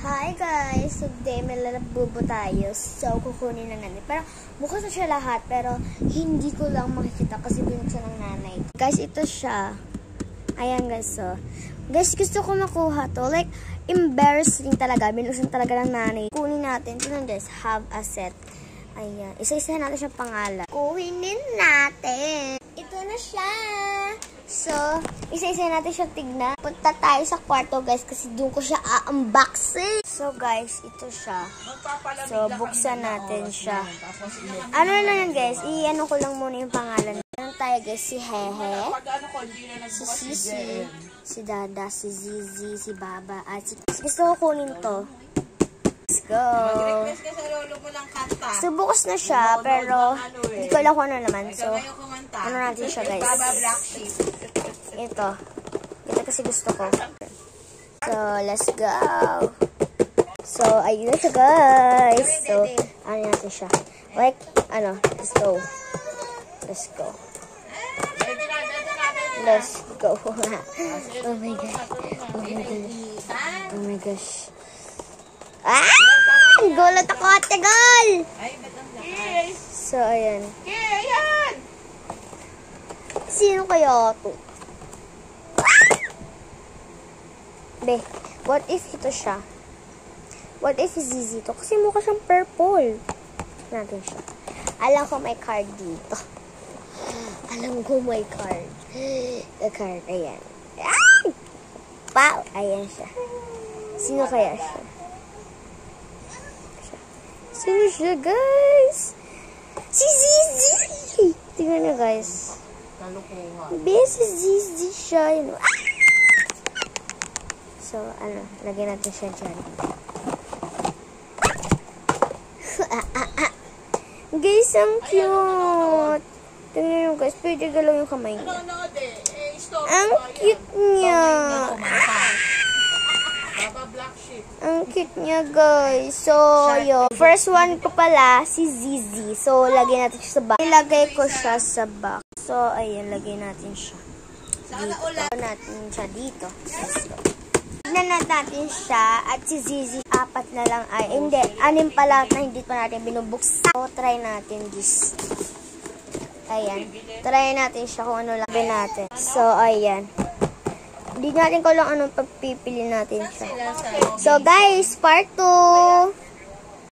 Hi guys! Today may lalabubo tayo. So, kukunin na natin. Pero, bukas na siya lahat. Pero, hindi ko lang makikita kasi binuksan ng nanay. Guys, ito siya. Ayan guys, so. Guys, gusto ko makuha to. Like, embarrassing talaga. Binuksan talaga ng nanay. Kunin natin. Ito lang guys, have a set. Ayan. Isa-isa natin siya pangalan. Kuhinin natin. Ito na siya. So, isa-isa natin siya tignan. Punta tayo sa kwarto guys kasi doon ko siya a-unboxing. So guys, ito siya. So, buksan natin siya. Ano lang yan guys, i-ano ko lang muna yung pangalan. Ano tayo guys, si Hehe, si Sisi, si Dada, si Zizi, si Baba, at si... Gusto ko kunin to. Let's go! So, bukas na siya, pero hindi ko alam kung ano naman. So, ano natin siya guys. Ito. Ito kasi gusto ko. So, let's go. So, ayun na siya guys. So, ano natin siya. Like, ano, let's go. Let's go. Let's go. Oh my God. Oh my gosh. Oh my gosh. Ah! Gulat ako, ate gol! So, ayan. Sino kaya ito? Be, what if ito siya? What if Zizi ito? Kasi mukha siyang purple. Natin siya. Alam ko may card dito. Alam ko may card. The card, ayan. Wow! Ayan siya. Sino kaya siya? Sino siya, guys? Si Zizi! Tingnan nyo, guys. Be, si Zizi siya. Yun. Ah! So, ano, lagyan natin siya dyan. Guys, ang cute. Tingnan nyo, guys. Pwede galaw yung kamay niya. Ang cute niya. Ang cute niya, guys. So, yun. First one ko pala, si Zizi. So, lagyan natin siya sa box. Ilagay ko siya sa box. So, ayan, lagyan natin siya dito. Natin siya dito. Tignan natin siya. At si Zizi, 4 na lang ay, hindi, 6 pala na hindi pa natin binubuksan. So, try natin this. Ayan. Try natin siya kung ano lang natin. So, ayan. Hindi natin ko lang anong pagpipili natin siya. So, guys, part 2.